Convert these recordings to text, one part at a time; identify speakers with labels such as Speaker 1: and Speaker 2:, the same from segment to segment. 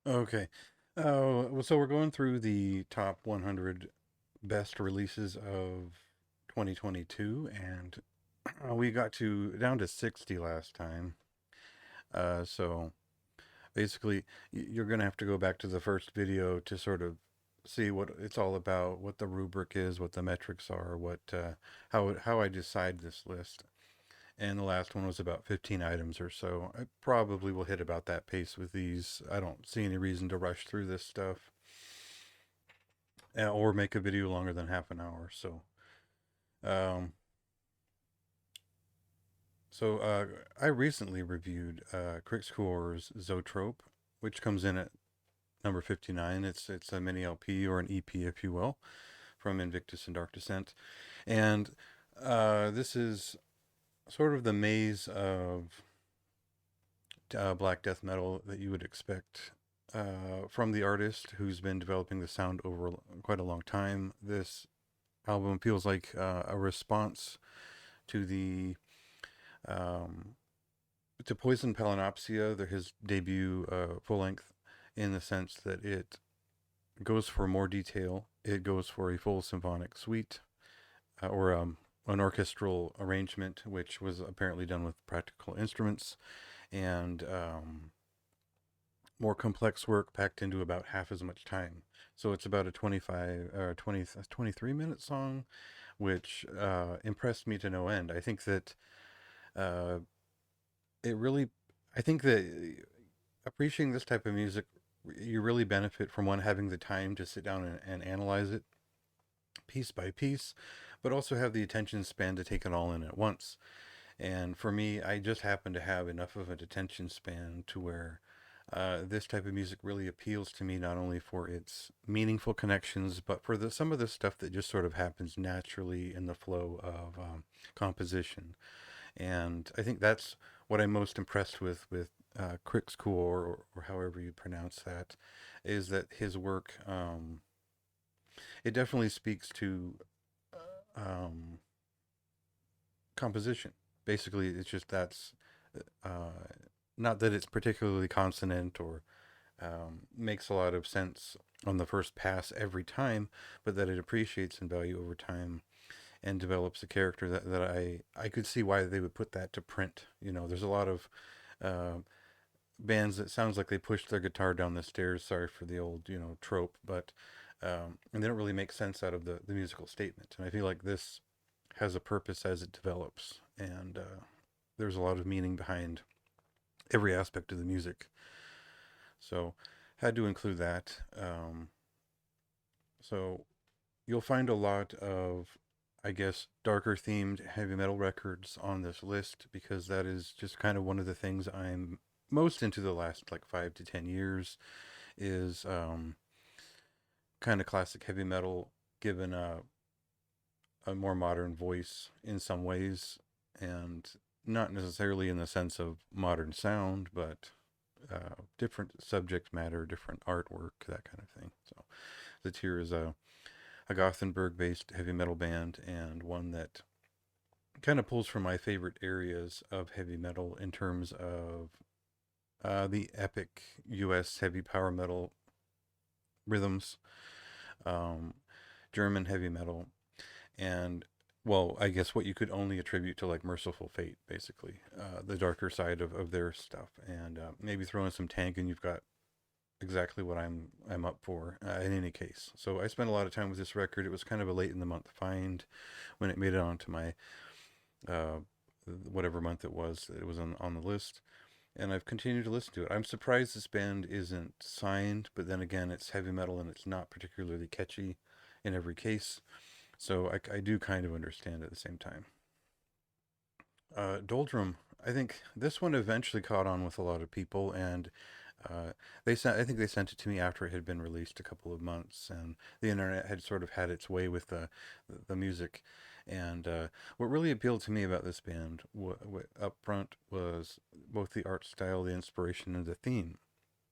Speaker 1: Okay. Well, so we're going through the top 100 best releases of 2022, and we got to down to 60 last time. So basically, you're going to have to go back to the first video to sort of see what it's all about, what the rubric is, what the metrics are, what how I decide this list. And the last one was about 15 items or so. I probably will hit about that pace with these. I don't see any reason to rush through this stuff or make a video longer than half an hour. Um, so I recently reviewed Crixcor's Zoetrope, which comes in at number 59. It's a mini LP or an EP, if you will, from Invictus and Dark Descent, and this is sort of the maze of black death metal that you would expect from the artist who's been developing the sound over quite a long time. This album feels like a response to the um, to Poison Palinopsia, his debut full length, in the sense that it goes for more detail. It goes for a full symphonic suite or an orchestral arrangement, which was apparently done with practical instruments, and more complex work packed into about half as much time. So it's about a 25 or 20, 23-minute song, which impressed me to no end. I think that uh, it really, I think that appreciating this type of music, you really benefit from one having the time to sit down and analyze it piece by piece, but also have the attention span to take it all in at once. And for me, I just happen to have enough of an attention span to where this type of music really appeals to me, not only for its meaningful connections, but for some of the stuff that just sort of happens naturally in the flow of composition. And I think that's what I'm most impressed with Crick's or however you pronounce that, is that his work, it definitely speaks to um, composition. Basically, it's just uh, not that it's particularly consonant or makes a lot of sense on the first pass every time, but that it appreciates in value over time and develops a character that I could see why they would put that to print. You know, there's a lot of uh, bands that sounds like they pushed their guitar down the stairs. Sorry for the old, trope, but and they don't really make sense out of the musical statement. And I feel like this has a purpose as it develops, and there's a lot of meaning behind every aspect of the music. So had to include that. So you'll find a lot of, I guess, darker themed heavy metal records on this list because that is just kind of one of the things I'm most into the last like 5 to 10 years is kind of classic heavy metal given a more modern voice in some ways, and not necessarily in the sense of modern sound, but different subject matter, different artwork, that kind of thing. So the Tier is a Gothenburg-based heavy metal band, and one that kind of pulls from my favorite areas of heavy metal in terms of the epic U.S. heavy power metal rhythms, um, German heavy metal, and well, I guess what you could only attribute to like Merciful Fate, basically, the darker side of their stuff, and maybe throw in some Tank, and you've got exactly what I'm up for in any case. So I spent a lot of time with this record. It was kind of a late in the month find when it made it onto my uh, whatever month it was on the list, and I've continued to listen to it. I'm surprised this band isn't signed, but then again, it's heavy metal and it's not particularly catchy in every case. So I do kind of understand at the same time. Doldrum, I think this one eventually caught on with a lot of people, and they sent. I think they sent it to me after it had been released a couple of months, and the internet had sort of had its way with the music. And what really appealed to me about this band, up front, was both the art style, the inspiration, and the theme.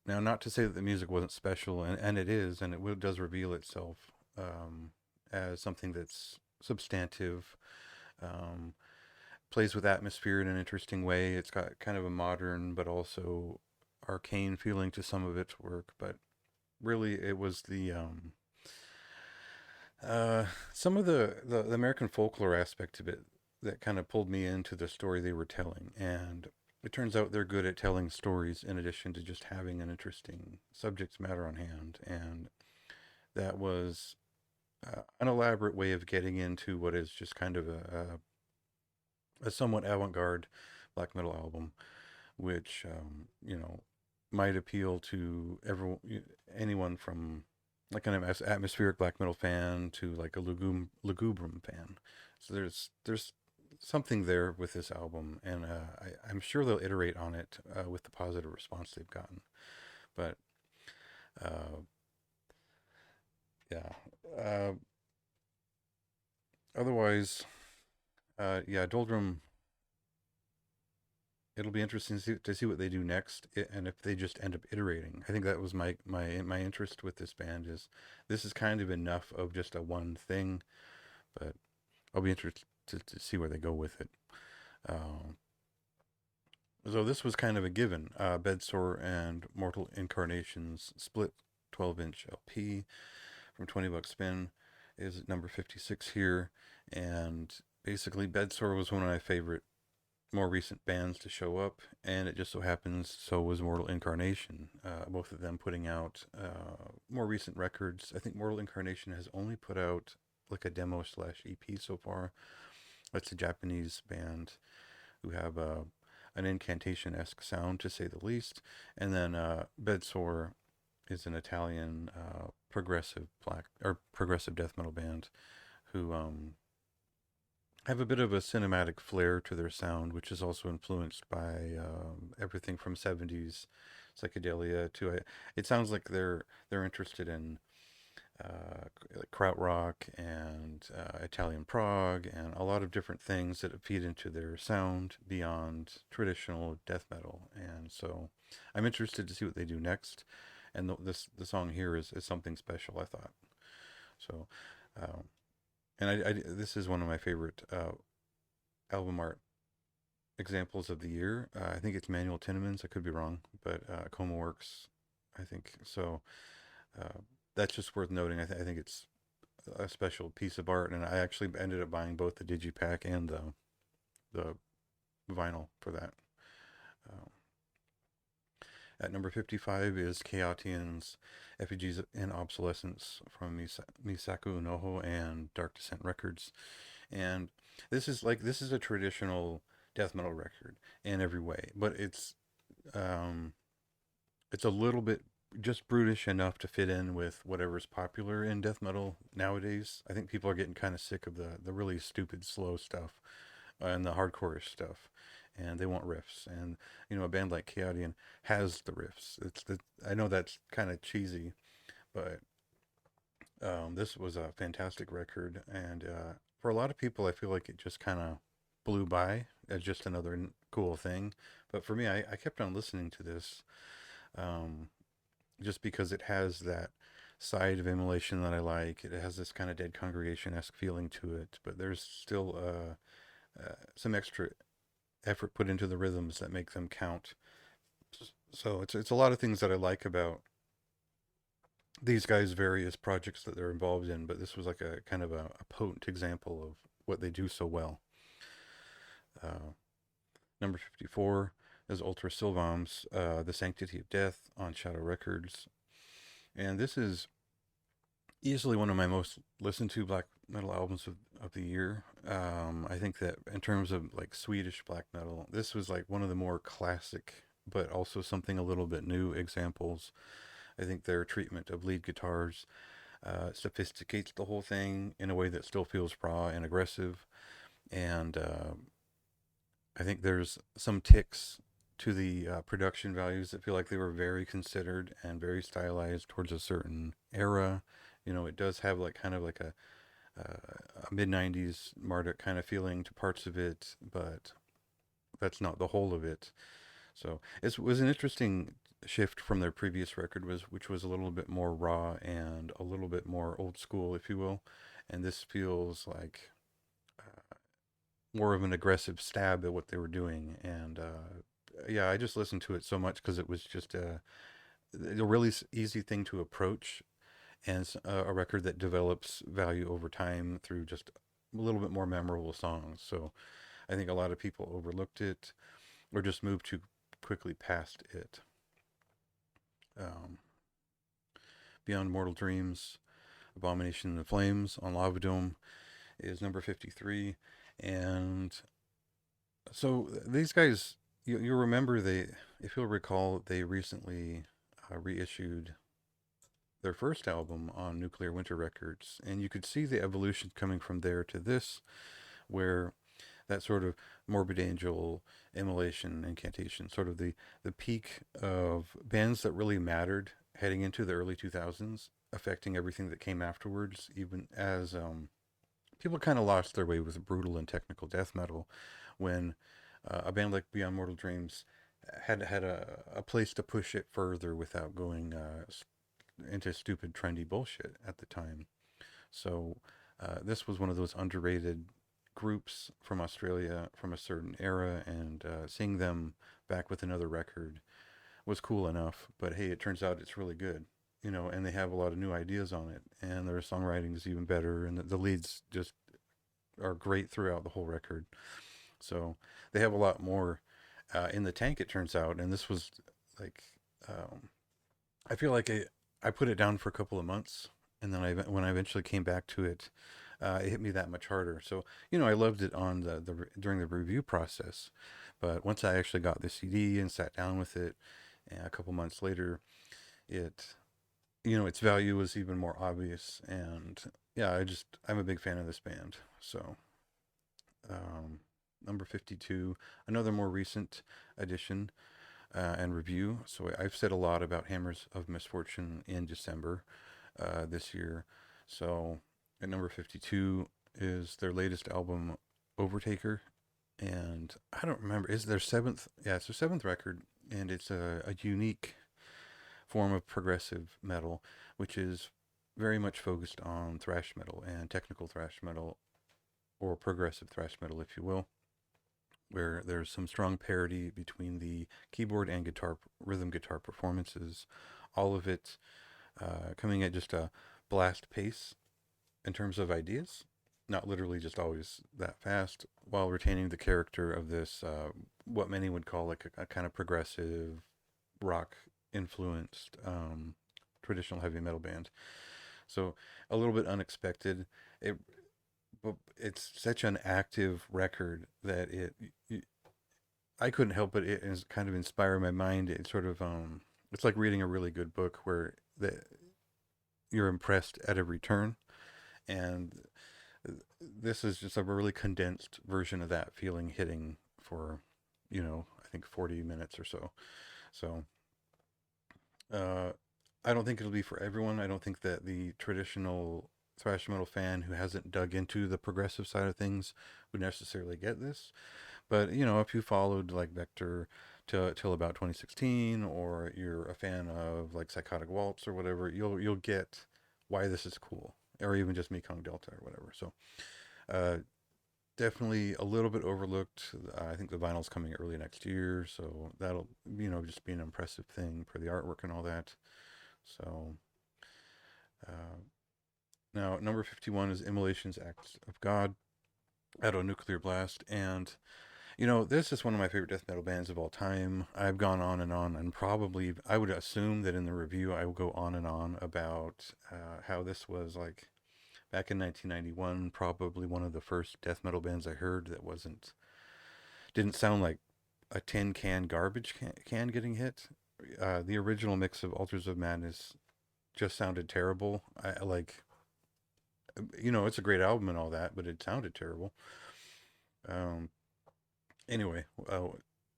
Speaker 1: Now, not to say that the music wasn't special, and it is, and does reveal itself as something that's substantive, um, plays with atmosphere in an interesting way. It's got kind of a modern but also arcane feeling to some of its work, but really it was the uh, some of the American folklore aspect of it that kind of pulled me into the story they were telling. And it turns out they're good at telling stories in addition to just having an interesting subject matter on hand. And that was an elaborate way of getting into what is just kind of a somewhat avant-garde black metal album, which might appeal to anyone from like an atmospheric black metal fan to like a lugubrum fan. So there's something there with this album, and I'm sure they'll iterate on it with the positive response they've gotten. But uh, yeah, uh, otherwise, yeah, Doldrum, it'll be interesting to see what they do next, and if they just end up iterating. I think that was my interest with this band is this is kind of enough of just a one thing, but I'll be interested to see where they go with it. Um, so this was kind of a given. Bedsore and Mortal Incarnations split 12-inch LP from 20 bucks spin is at number 56 here, and basically Bedsore was one of my favorite more recent bands to show up, and it just so happens so was Mortal Incarnation. Both of them putting out more recent records. I think Mortal Incarnation has only put out like a demo slash EP so far. That's a Japanese band who have an incantation esque sound to say the least, and then Bedsore is an Italian progressive black or progressive death metal band who have a bit of a cinematic flair to their sound, which is also influenced by everything from 70s psychedelia to it sounds like they're interested in like krautrock and Italian prog and a lot of different things that feed into their sound beyond traditional death metal. And so I'm interested to see what they do next. And the song here is something special, I thought. So, um, and this is one of my favorite album art examples of the year. I think it's Manuel Tinnemans. I could be wrong, but Coma Works, I think. So uh, that's just worth noting. I think it's a special piece of art, and I actually ended up buying both the digipack and the vinyl for that. Um, at number 55 is Chaotian's Effigies in Obsolescence from Misaku Noho and Dark Descent Records. And this is a traditional death metal record in every way, but um, it's a little bit just brutish enough to fit in with whatever's popular in death metal nowadays. I think people are getting kind of sick of the really stupid slow stuff and the hardcore stuff, and they want riffs. And a band like Chaotian has the riffs. I know that's kind of cheesy, but this was a fantastic record, and for a lot of people, I feel like it just kind of blew by as just another cool thing. But for me, I kept on listening to this um, just because it has that side of immolation that I like. It has this kind of Dead Congregation esque feeling to it, but there's still some extra effort put into the rhythms that make them count. So it's a lot of things that I like about these guys' various projects that they're involved in, but this was like a kind of a potent example of what they do so well. Uh, Number 54 is Ultra Silvam's The Sanctity of Death on Shadow Records. And this is easily one of my most listened to black metal albums of the year. I think that in terms of like Swedish black metal, this was like one of the more classic, but also something a little bit new examples. I think their treatment of lead guitars sophisticates the whole thing in a way that still feels raw and aggressive. And I think there's some ticks to the production values that feel like they were very considered and very stylized towards a certain era. It does have like kind of like a mid 90s Marduk kind of feeling to parts of it, but that's not the whole of it. So it was an interesting shift from their previous record, which was a little bit more raw and a little bit more old school, if you will. And this feels like more of an aggressive stab at what they were doing, and yeah, I just listened to it so much because it was just a really easy thing to approach, and a record that develops value over time through just a little bit more memorable songs. So I think a lot of people overlooked it or just moved too quickly past it. Um, Beyond Mortal Dreams, Abomination in the Flames on Lava Dome is number 53. And so these guys, you remember if you'll recall, they recently reissued their first album on Nuclear Winter Records, and you could see the evolution coming from there to this, where that sort of morbid angel, immolation, incantation, sort of the peak of bands that really mattered heading into the early 2000s, affecting everything that came afterwards, even as people kind of lost their way with brutal and technical death metal when a band like Beyond Mortal Dreams had a place to push it further without going into stupid trendy bullshit at the time. So this was one of those underrated groups from Australia from a certain era, and seeing them back with another record was cool enough. But hey, it turns out it's really good, and they have a lot of new ideas on it, and their songwriting is even better, and the leads just are great throughout the whole record. So they have a lot more in the tank, it turns out, and this was like um, I feel like I put it down for a couple of months, and then when I eventually came back to it, it hit me that much harder. So I loved it on during the review process, but once I actually got the CD and sat down with it, a couple months later, it its value was even more obvious, and yeah, I'm a big fan of this band. So um, number 52, another more recent addition and review. So I've said a lot about Hammers of Misfortune in December this year. So at number 52 is their latest album, Overtaker. And I don't remember, is their seventh? Yeah, it's their seventh record. And it's a unique form of progressive metal, which is very much focused on thrash metal and technical thrash metal, or progressive thrash metal, if you will, where there's some strong parity between the keyboard and guitar, rhythm guitar performances, all of it coming at just a blast pace in terms of ideas, not literally just always that fast, while retaining the character of this, what many would call like a kind of progressive rock influenced traditional heavy metal band. So a little bit unexpected. It, but it's such an active record that I couldn't help but it is kind of inspire my mind. It sort of it's like reading a really good book where you're impressed at every turn, and this is just a really condensed version of that feeling hitting for I think 40 minutes or so. So uh, I don't think it'll be for everyone. I don't think that the traditional thrash metal fan who hasn't dug into the progressive side of things would necessarily get this. But if you followed like Vector till about 2016, or you're a fan of like Psychotic Waltz or whatever, you'll get why this is cool, or even just Mekong Delta or whatever. So uh, definitely a little bit overlooked. I think the vinyl's coming early next year, so that'll just be an impressive thing for the artwork and all that. So uh, now number 51 is Immolation's Acts of God out of Nuclear Blast, and this is one of my favorite death metal bands of all time. I've gone on, and probably I would assume that in the review I will go on about how this was like back in 1991, probably one of the first death metal bands I heard that didn't sound like a tin can garbage can getting hit. The original mix of Altars of Madness just sounded terrible. I like, it's a great album and all that, but it sounded terrible. Um, anyway,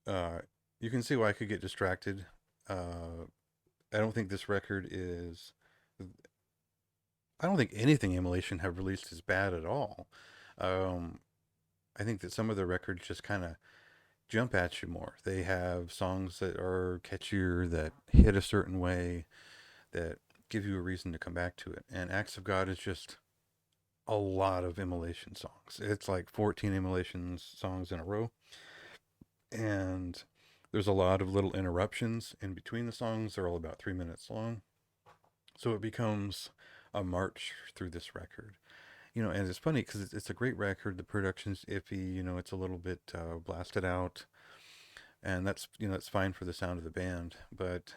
Speaker 1: uh, you can see why I could get distracted. I don't think this record is. I don't think anything Immolation have released is bad at all. Um, I think that some of the records just kind of jump at you more. They have songs that are catchier, that hit a certain way, that give you a reason to come back to it. And Acts of God is just a lot of Immolation songs. It's like 14 Immolation songs in a row. And There's a lot of little interruptions in between the songs. They're all about 3 minutes long. So it becomes a march through this record. And it's funny because it's a great record. The production's iffy. It's a little bit blasted out, and that's fine for the sound of the band. But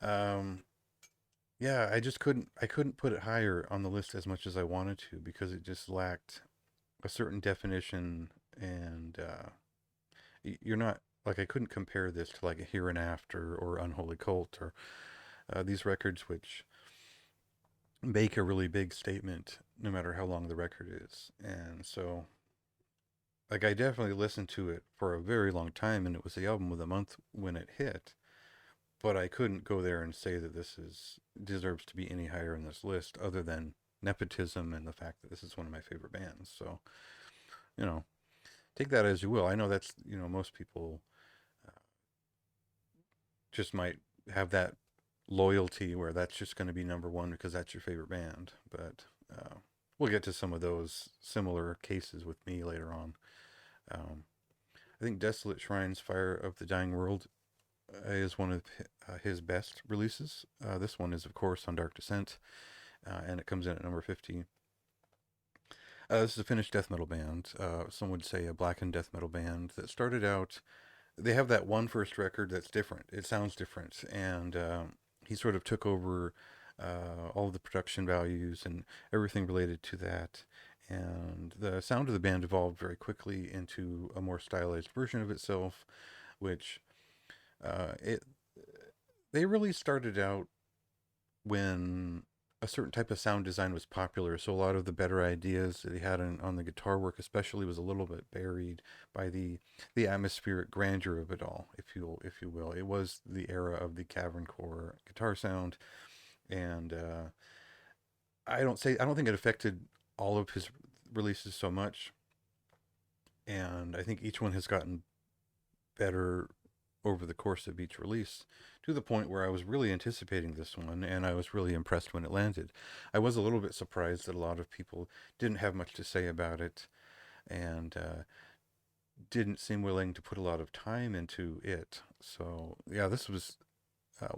Speaker 1: um, yeah, I couldn't put it higher on the list as much as I wanted to because it just lacked a certain definition, and you're not like I couldn't compare this to like a Here and After or Unholy Cult or these records which make a really big statement no matter how long the record is. And so like I definitely listened to it for a very long time, and it was the album of the month when it hit. But I couldn't go there and say that this is deserves to be any higher in this list, other than nepotism and the fact that this is one of my favorite bands. So you know, take that as you will. I know that's most people just might have that loyalty where that's just going to be number one because that's your favorite band. But we'll get to some of those similar cases with me later on. Um, I think Desolate Shrines, Fire of the Dying World is one of his best releases. This one is, of course, on Dark Descent, and it comes in at number 50. This is a Finnish death metal band. Some would say a blackened death metal band that started out. They have that one first record that's different. It sounds different, and he sort of took over all of the production values and everything related to that. And the sound of the band evolved very quickly into a more stylized version of itself, which it they really started out when a certain type of sound design was popular. So a lot of the better ideas that he had on the guitar work, especially, was a little bit buried by the atmospheric grandeur of it all, if you will. It was the era of the cavern core guitar sound, and I don't think it affected all of his releases so much. And I think each one has gotten better over the course of each release, to the point where I was really anticipating this one and I was really impressed when it landed. I was a little bit surprised that a lot of people didn't have much to say about it, and didn't seem willing to put a lot of time into it. So yeah, this was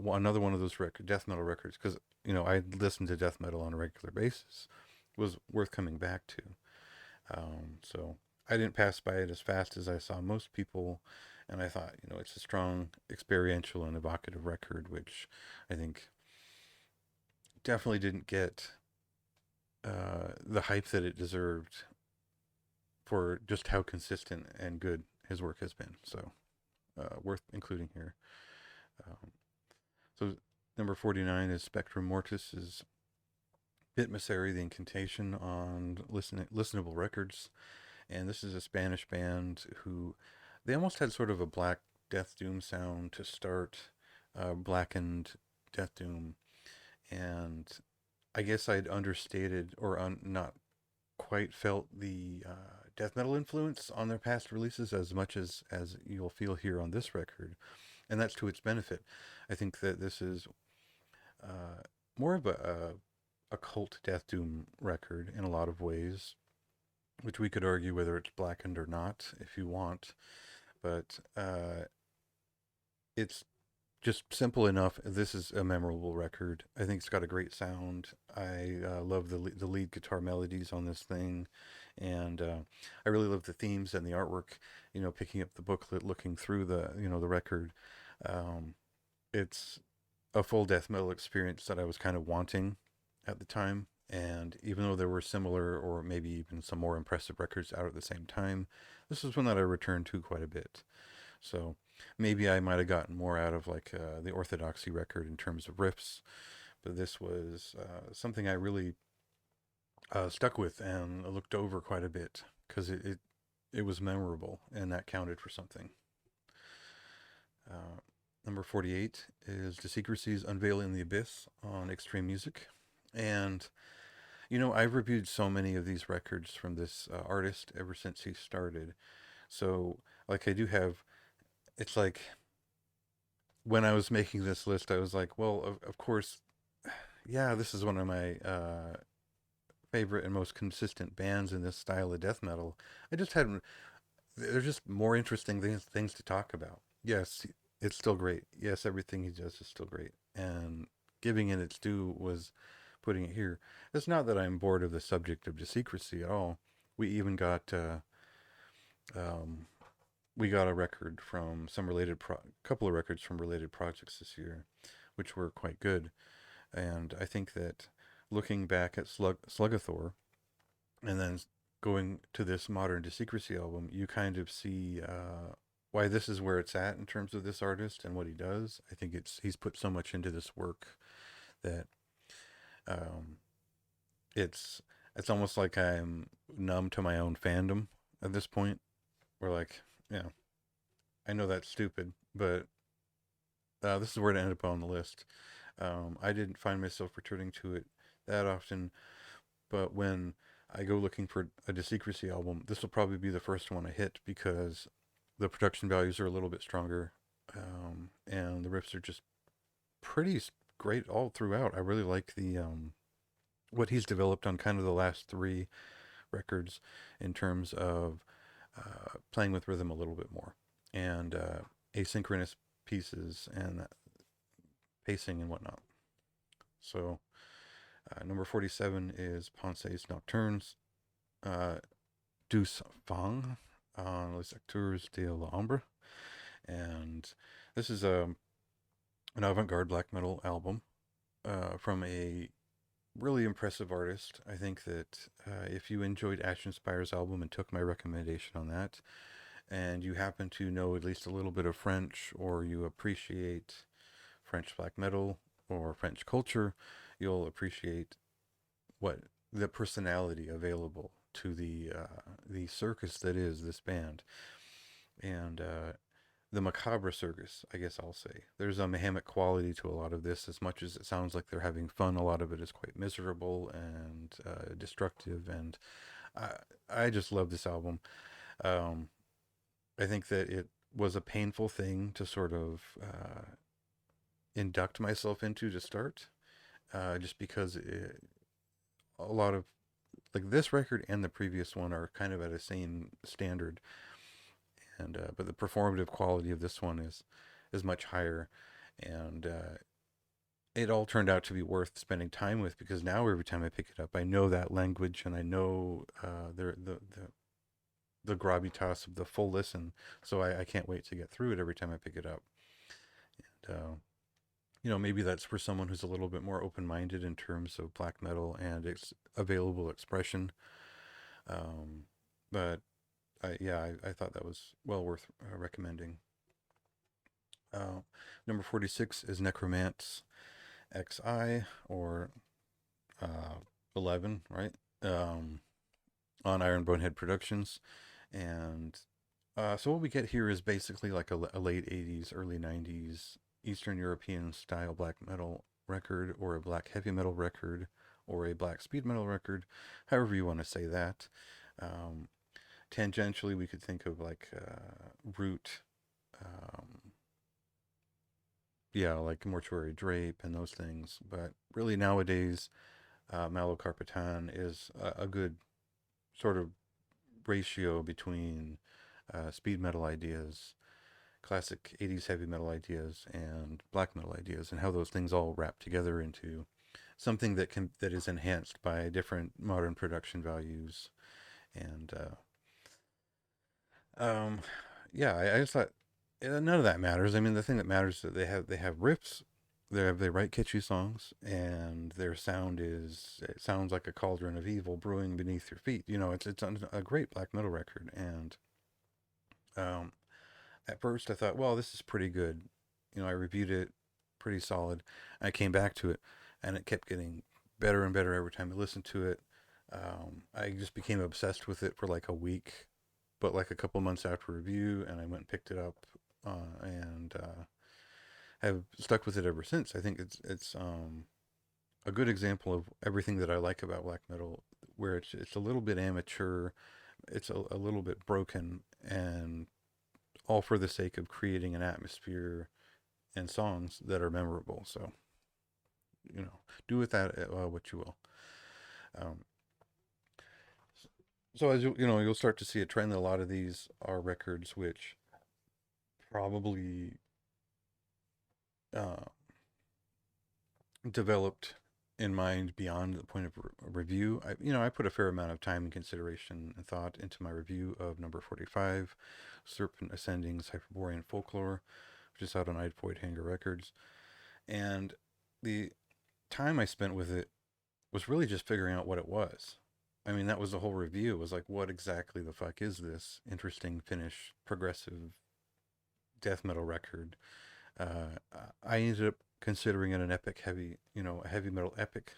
Speaker 1: another one of those death metal records, because I listened to death metal on a regular basis. It was worth coming back to. So I didn't pass by it as fast as I saw most people, and I thought, it's a strong, experiential, and evocative record, which I think definitely didn't get the hype that it deserved for just how consistent and good his work has been. So worth including here. Um, so number 49 is Spectrum Mortis's Bit Misseri, the Incantation, on listenable records. And this is a Spanish band who they almost had sort of a black death doom sound to start, blackened death doom, and I guess I'd understated or not quite felt the death metal influence on their past releases as much as you'll feel here on this record, and that's to its benefit. I think that this is uh, more of a cult death doom record in a lot of ways, which we could argue whether it's blackened or not if you want, but it's just simple enough. This is a memorable record. I think it's got a great sound. I love the lead guitar melodies on this thing, and I really love the themes and the artwork. Picking up the booklet, looking through the record. Um, it's a full death metal experience that I was kind of wanting at the time. And even though there were similar or maybe even some more impressive records out at the same time, this is one that I returned to quite a bit. So maybe I might have gotten more out of like the Orthodoxy record in terms of riffs, but this was something I really stuck with and looked over quite a bit because it was memorable, and that counted for something. Uh, Number 48 is De Secrecy's Unveiling the Abyss on Extreme Music. And, I've reviewed so many of these records from this artist ever since he started. So, like, I do have, it's like when I was making this list, I was like, well, of course, yeah, this is one of my favorite and most consistent bands in this style of death metal. I just had, there's just more interesting things to talk about Yes, it's still great. Yes, everything he does is still great. And giving it its due was putting it here. It's not that I'm bored of the subject of secrecy at all. We even got um, we got a record from some couple of records from related projects this year, which were quite good. And I think that looking back at Slugathor and then going to this modern Secrecy album, you kind of see why this is where it's at in terms of this artist and what he does. I think he's put so much into this work that um, it's it's almost like I'm numb to my own fandom at this point. We're like, yeah, I know that's stupid, but this is where it ended up on the list. I didn't find myself returning to it that often, but when I go looking for a Secrecy album, this will probably be the first one I hit because the production values are a little bit stronger, and the riffs are just pretty great all throughout. I really like the what he's developed on kind of the last three records in terms of playing with rhythm a little bit more and asynchronous pieces and pacing and whatnot. So number 47 is Ponce's Nocturnes, uh, Douce Fang on Les Acteurs de l'Ombre. And this is an avant garde black metal album from a really impressive artist. I think that if you enjoyed Ashen Spire's album and took my recommendation on that, and you happen to know at least a little bit of French or you appreciate French black metal or French culture, you'll appreciate what the personality available to the circus that is this band and the macabre circus. I guess I'll say there's a Mahamic quality to a lot of this. As much as it sounds like they're having fun, a lot of it is quite miserable and destructive. And I I just love this album. Um, I think that it was a painful thing to sort of induct myself into to start, just because a lot of like this record and the previous one are kind of at the same standard, and but the performative quality of this one is much higher, and it all turned out to be worth spending time with because now every time I pick it up, I know that language and I know the gravitas of the full listen, so I can't wait to get through it every time I pick it up. And maybe that's for someone who's a little bit more open-minded in terms of black metal and its available expression. Um, but I thought that was well worth recommending. Uh, Number 46 is Necromance XI or uh, 11, right? Um, on Iron Bonehead Productions. And so what we get here is basically like a late 80s, early 90s Eastern European style black metal record or a black heavy metal record or a black speed metal record, however you want to say that. Um, Tangentially, we could think of like Root, um, yeah, like Mortuary Drape and those things. But really nowadays, Malo Carpetan is a good sort of ratio between speed metal ideas, classic 80s heavy metal ideas, and black metal ideas, and how those things all wrap together into something that is enhanced by different modern production values. And um, yeah, I just thought none of that matters. I mean, the thing that matters is that they have riffs. They write catchy songs, and their sound it sounds like a cauldron of evil brewing beneath your feet. It's a great black metal record, and um, at first I thought, well, this is pretty good. I reviewed it pretty solid. I came back to it, and it kept getting better and better every time I listened to it. I just became obsessed with it for like a week, but like a couple months after review, and I went and picked it up, and have stuck with it ever since. I think it's a good example of everything that I like about black metal, where it's a little bit amateur, it's a little bit broken, and all for the sake of creating an atmosphere and songs that are memorable. So do with that what you will. Um, so as you'll start to see a trend. A lot of these are records which probably uh, developed in mind beyond the point of review. I put a fair amount of time and consideration and thought into my review of number 45, Serpent Ascending's Hyperborean Folklore, which is out on I'd Void Hanger Records. And the time I spent with it was really just figuring out what it was. I mean, that was the whole review. It was like, what exactly the fuck is this interesting Finnish progressive death metal record? Uh, I ended up considering it an epic heavy, a heavy metal epic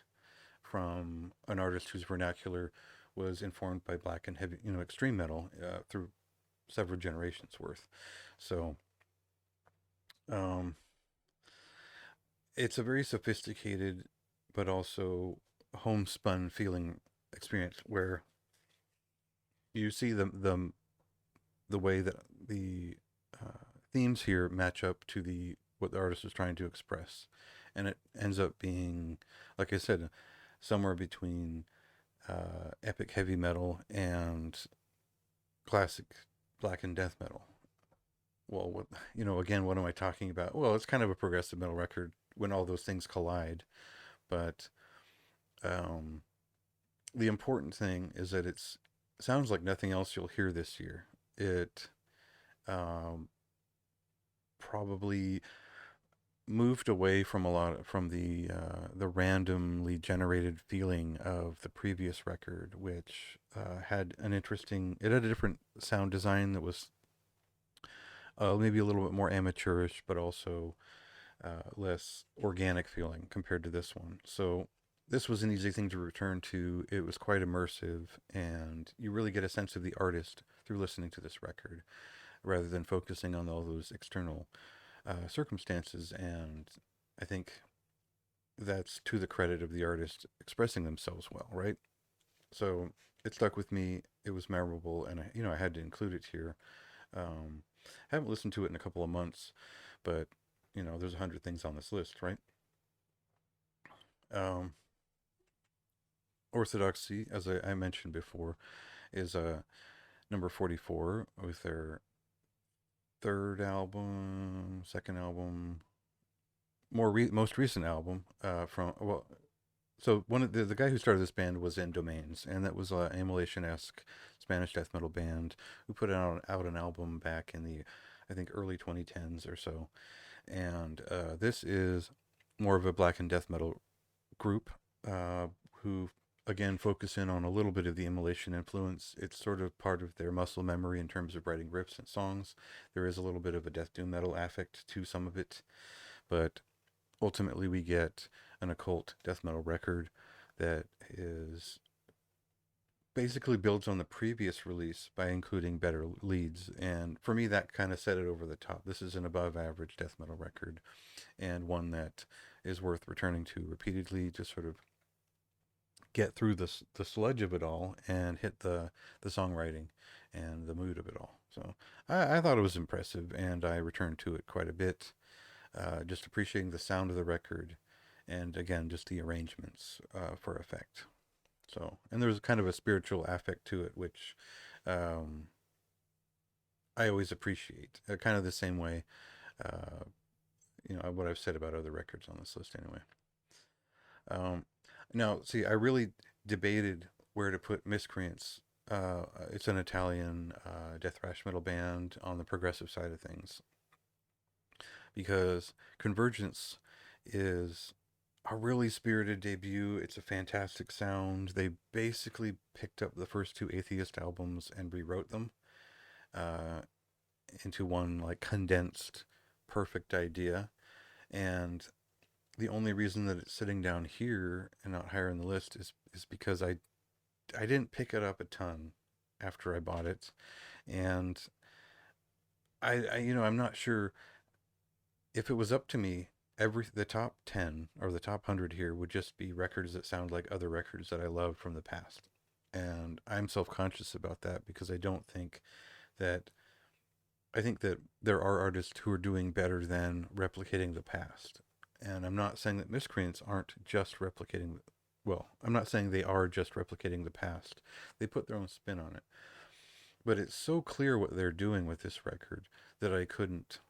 Speaker 1: from an artist whose vernacular was informed by black and heavy, extreme metal through several generations worth. So um, it's a very sophisticated, but also homespun feeling experience where you see the way that the themes here match up to the what the artist is trying to express, and it ends up being, like I said, somewhere between epic heavy metal and classic black and death metal. Well, again, what am I talking about? Well, it's kind of a progressive metal record when all those things collide, but um, the important thing is that it sounds like nothing else you'll hear this year. It um, probably moved away from from the randomly generated feeling of the previous record, which had an interesting. It had a different sound design that was maybe a little bit more amateurish, but also less organic feeling compared to this one. So this was an easy thing to return to. It was quite immersive, and you really get a sense of the artist through listening to this record, rather than focusing on all those external circumstances. And I think that's to the credit of the artist expressing themselves well, right? So it stuck with me. It was memorable, and I had to include it here. Um, I haven't listened to it in a couple of months, but there's 100 things on this list, right? Um, Orthodoxy, as I mentioned before, is number 44 with their third album, second album, most recent album from well. So one of the guy who started this band was in Domains, and that was an Immolation-esque Spanish death metal band who put out an album back in the, I think, early 2010s or so. And this is more of a black and death metal group who again focus in on a little bit of the Immolation influence. It's sort of part of their muscle memory in terms of writing riffs and songs. There is a little bit of a death doom metal affect to some of it, but ultimately we get an occult death metal record that is basically builds on the previous release by including better leads, and for me that kind of set it over the top. This is an above average death metal record, and one that is worth returning to repeatedly to sort of get through the sludge of it all and hit the songwriting and the mood of it all. So I thought it was impressive, and I returned to it quite a bit, just appreciating the sound of the record, and again just the arrangements for effect. So, and there's kind of a spiritual affect to it, which um, I always appreciate. Kind of the same way, uh, what I've said about other records on this list, anyway. Um, Now, see, I really debated where to put Miscreants. It's an Italian death thrash metal band on the progressive side of things, because Convergence is a really spirited debut. It's a fantastic sound. They basically picked up the first two Atheist albums and rewrote them uh, into one like condensed, perfect idea. And the only reason that it's sitting down here and not higher in the list is because I didn't pick it up a ton after I bought it, and I'm not sure if it was up to me. The top 10 or the top 100 here would just be records that sound like other records that I love from the past, and I'm self-conscious about that because that I think that there are artists who are doing better than replicating the past. And I'm not saying that miscreants aren't just replicating, well, I'm not saying they are just replicating the past. They put their own spin on it. but it's so clear what they're doing with this record that I couldn't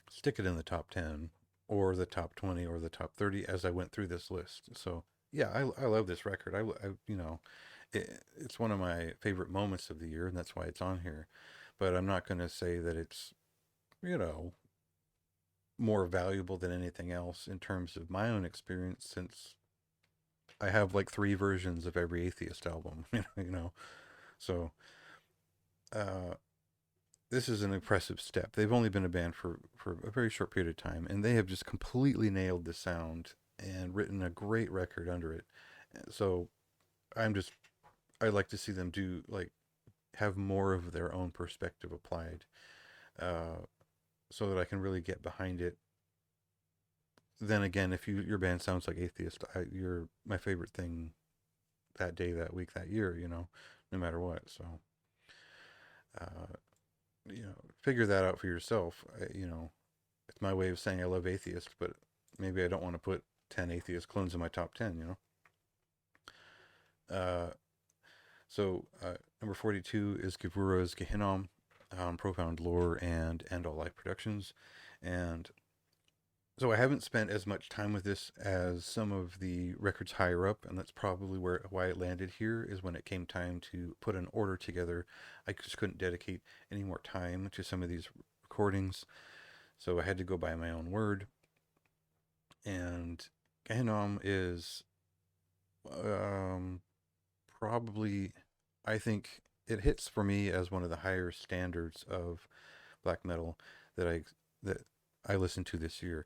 Speaker 1: stick it in the top 10 or the top 20 or the top 30 as I went through this list. So, yeah, I love this record. It's one of my favorite moments of the year, and that's why it's on here. But I'm not going to say that it's, you know, more valuable than anything else in terms of my own experience, since I have like three versions of every Atheist album, you know. So, uh, this is an impressive step. They've only been a band for a very short period of time, and they have just completely nailed the sound and written a great record under it. So I'm just, I'd like to see them do like have more of their own perspective applied, uh, so that I can really get behind it. Then again, if your band sounds like Atheist, you're my favorite thing that day, that week, that year. No matter what. So, uh, figure that out for yourself. It's my way of saying I love Atheist, but maybe I don't want to put 10 Atheist clones in my top 10. Uh, so number 42 is Gevura's Gehinnom, Profound Lore and All Life Productions. And so I haven't spent as much time with this as some of the records higher up, and that's probably why it landed here, is when it came time to put an order together. I just couldn't dedicate any more time to some of these recordings, so I had to go by my own word. And Gehinnom is um, probably, I think it hits for me as one of the higher standards of black metal that I listened to this year.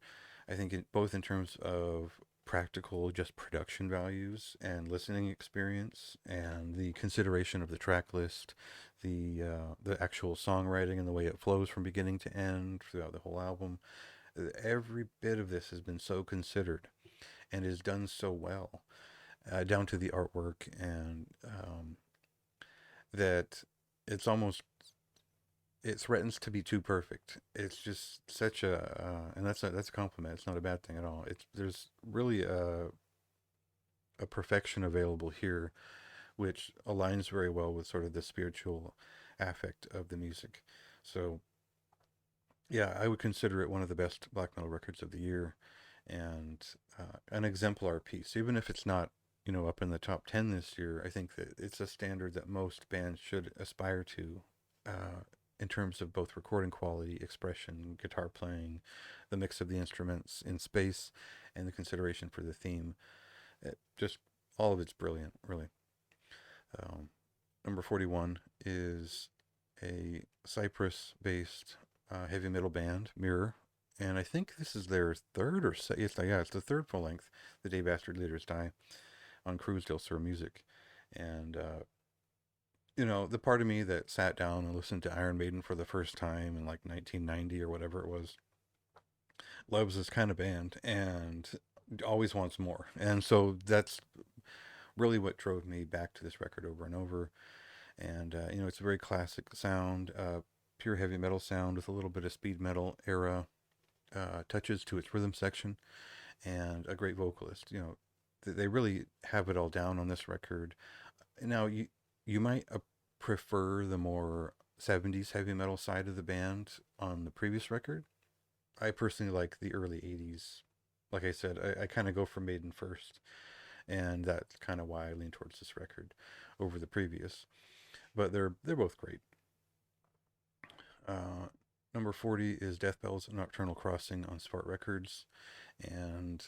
Speaker 1: I think both in terms of practical just production values and listening experience and the consideration of the track list, the actual songwriting and the way it flows from beginning to end throughout the whole album. Every bit of this has been so considered and is done so well, down to the artwork, and that it's almost, it threatens to be too perfect. It's just such and that's a compliment. It's not a bad thing at all. There's really a perfection available here, which aligns very well with sort of the spiritual affect of the music. So yeah, I would consider it one of the best black metal records of the year, and an exemplar piece. Even if it's not, up in the top 10 this year, I think that it's a standard that most bands should aspire to, uh, in terms of both recording quality, expression, guitar playing, the mix of the instruments in space, and the consideration for the theme. Just all of it's brilliant, really. Um, Number 41 is a Cyprus-based heavy metal band, Mirror, and I think this is their third or it's the third full length, The Day Bastard Leaders Die, on Cruisedale Sur Music. And the part of me that sat down and listened to Iron Maiden for the first time in like 1990 or whatever it was, loves this kind of band and always wants more. And so that's really what drove me back to this record over and over. And it's a very classic sound, pure heavy metal sound with a little bit of speed metal era touches to its rhythm section, and a great vocalist. They really have it all down on this record. Now you might prefer the more 70s heavy metal side of the band on the previous record. I personally like the early 80s. Like I said, I kind of go for Maiden first, and that's kind of why I lean towards this record over the previous. But they're both great. Uh, Number 40 is Deathbell's Nocturnal Crossing on Smart Records, and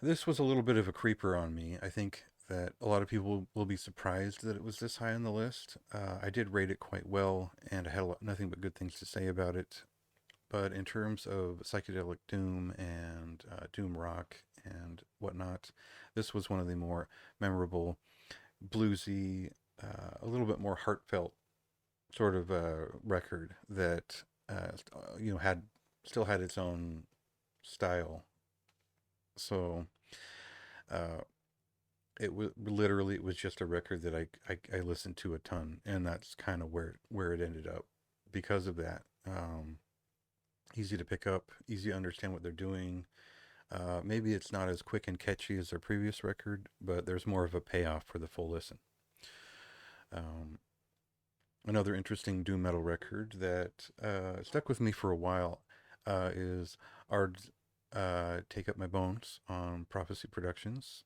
Speaker 1: this was a little bit of a creeper on me. I think that a lot of people will be surprised that it was this high on the list. I did rate it quite well, and I had nothing but good things to say about it. But in terms of psychedelic doom and doom rock and whatnot, this was one of the more memorable, bluesy, a little bit more heartfelt sort of record that had still had its own style. So uh, it was just a record that I listened to a ton, and that's kind of where it ended up because of that. Easy to pick up, easy to understand what they're doing. Maybe it's not as quick and catchy as their previous record, but there's more of a payoff for the full listen. Um, Another interesting doom metal record that stuck with me for a while is Ard's "Take Up My Bones" on Prophecy Productions.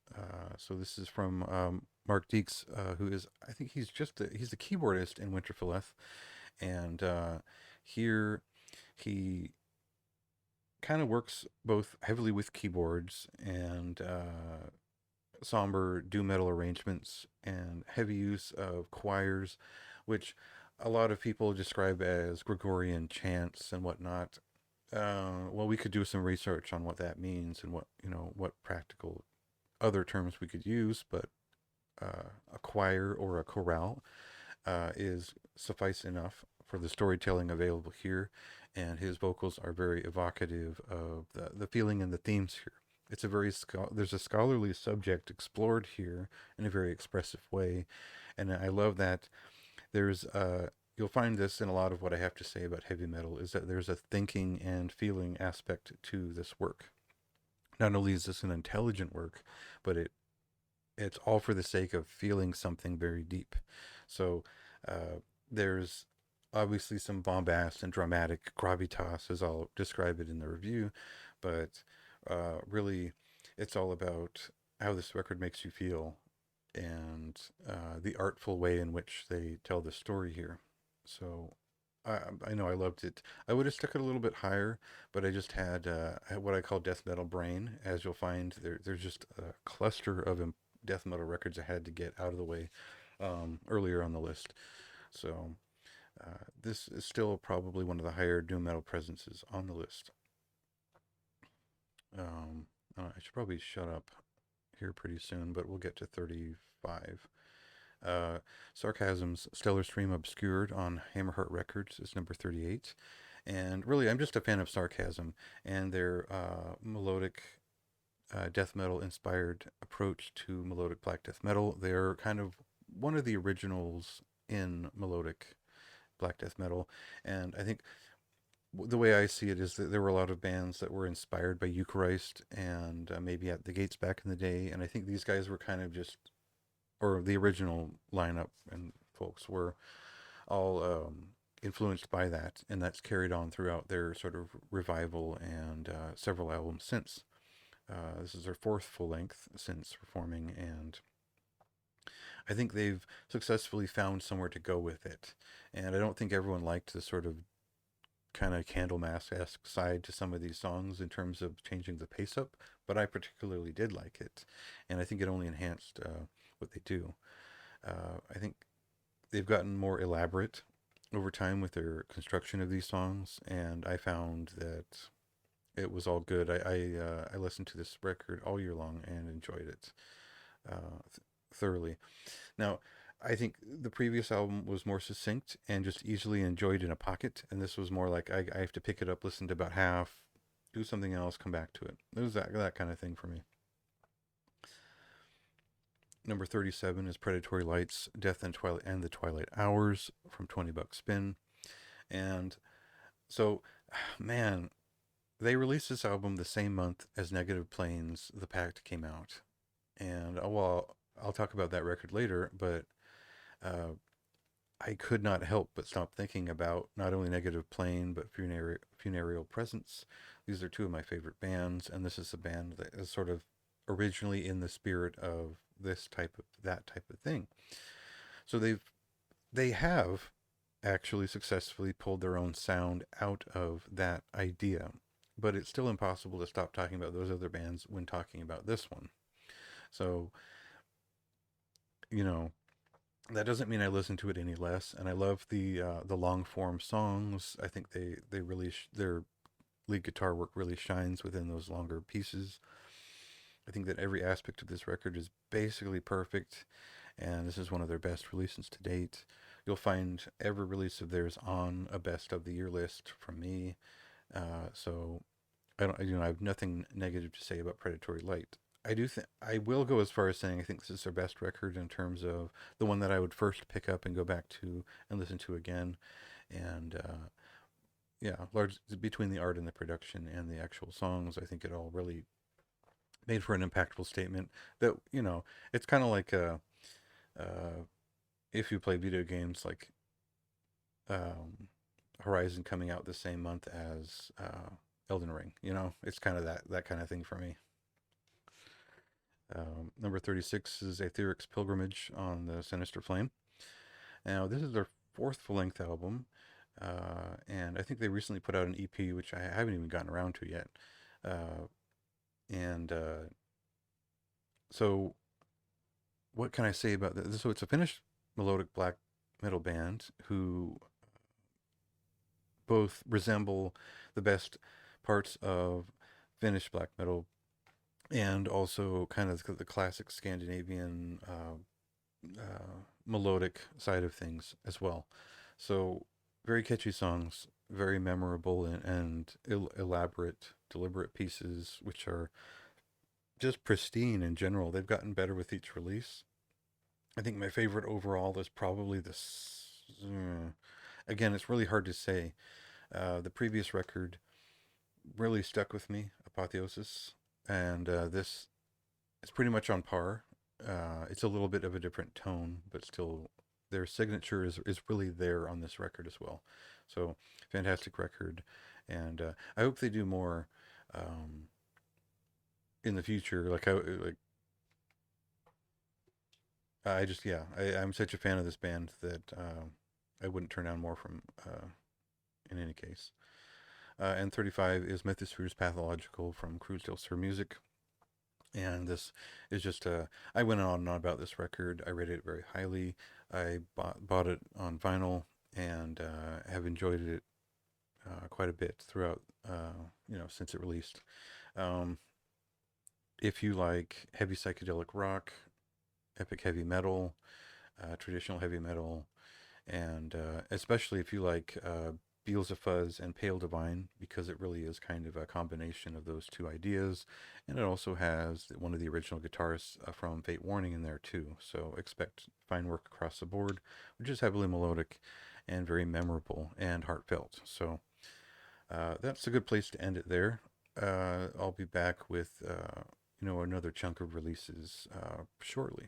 Speaker 1: So this is from Mark Deeks, who is, I think he's the keyboardist in Winterfelleth, and here he kind of works both heavily with keyboards and somber doom metal arrangements and heavy use of choirs, which a lot of people describe as Gregorian chants and whatnot. Well, we could do some research on what that means and what practical other terms we could use, but a choir or a chorale is suffice enough for the storytelling available here, and his vocals are very evocative of the feeling and the themes here. It's a there's a scholarly subject explored here in a very expressive way, and I love that there's you'll find this in a lot of what I have to say about heavy metal is that there's a thinking and feeling aspect to this work. Not only is this an intelligent work, but it's all for the sake of feeling something very deep. So there's obviously some bombast and dramatic gravitas, as I'll describe it in the review, but really, it's all about how this record makes you feel and the artful way in which they tell the story here. So I know I loved it. I would have stuck it a little bit higher, but I just had what I call death metal brain. As you'll find, there's just a cluster of death metal records I had to get out of the way earlier on the list. So this is still probably one of the higher doom metal presences on the list. Um, I should probably shut up here pretty soon, but we'll get to 35. Uh, Sarcasm's Stellar Stream Obscured on Hammerheart Records is number 38. And really, I'm just a fan of Sarcasm and their melodic death metal inspired approach to melodic black death metal. They're kind of one of the originals in melodic black death metal. And I think the way I see it is that there were a lot of bands that were inspired by Eucharist and maybe At the Gates back in the day. And I think these guys were kind of just, or the original lineup and folks were all influenced by that. And that's carried on throughout their sort of revival and several albums since. This is their fourth full length since reforming, and I think they've successfully found somewhere to go with it. And I don't think everyone liked the sort of kind of Candlemass-esque side to some of these songs in terms of changing the pace up, but I particularly did like it, and I think it only enhanced what they do. I think they've gotten more elaborate over time with their construction of these songs, and I found that it was all good. I listened to this record all year long and enjoyed it thoroughly. Now, I think the previous album was more succinct and just easily enjoyed in a pocket, and this was more like I have to pick it up, listen to about half, do something else, come back to it. It was that kind of thing for me. Number 37 is Predatory Lights, Death and Twilight and the Twilight Hours from 20 Bucks Spin. And so, man, they released this album the same month as Negative Planes The Pact came out. And well, I'll talk about that record later, but uh, I could not help but stop thinking about not only Negative Plane, but Funereal Presence. These are two of my favorite bands, and this is a band that is sort of originally in the spirit of that type of thing. So they have actually successfully pulled their own sound out of that idea, but it's still impossible to stop talking about those other bands when talking about this one. So, you know, that doesn't mean I listen to it any less, and I love the long form songs. I think they really their lead guitar work really shines within those longer pieces. I think that every aspect of this record is basically perfect, and this is one of their best releases to date. You'll find every release of theirs on a best of the year list from me. So I have nothing negative to say about Predatory Light. I do think I will go as far as saying I think this is their best record in terms of the one that I would first pick up and go back to and listen to again. And yeah, large between the art and the production and the actual songs, I think it all really made for an impactful statement. That it's kind of like if you play video games, like um, Horizon coming out the same month as Elden Ring. You know, it's kind of that kind of thing for me. Number 36 is Aetheric's Pilgrimage on the Sinister Flame. Now, this is their fourth full length album, and I think they recently put out an EP, which I haven't even gotten around to yet. Uh, and so, what can I say about this? So, it's a Finnish melodic black metal band who both resemble the best parts of Finnish black metal and also kind of the classic Scandinavian melodic side of things as well. So, very catchy songs, very memorable and elaborate, deliberate pieces, which are just pristine in general. They've gotten better with each release. I think my favorite overall is probably this. Again, it's really hard to say. The previous record really stuck with me, Apotheosis, and this is pretty much on par. It's a little bit of a different tone, but still, their signature is really there on this record as well. So, fantastic record, and I hope they do more um, in the future. I just yeah, I'm such a fan of this band that I wouldn't turn down more from in any case. And 35 is Mythosphere's Pathological from Cruise Still Sir Music. And this is just I went on and on about this record. I rated it very highly. I bought it on vinyl and have enjoyed it quite a bit throughout, since it released. Um, if you like heavy psychedelic rock, epic heavy metal, traditional heavy metal, and especially if you like Beals of Fuzz and Pale Divine, because it really is kind of a combination of those two ideas, and it also has one of the original guitarists from Fate Warning in there too. So expect fine work across the board, which is heavily melodic and very memorable and heartfelt. So that's a good place to end it there. I'll be back with another chunk of releases shortly.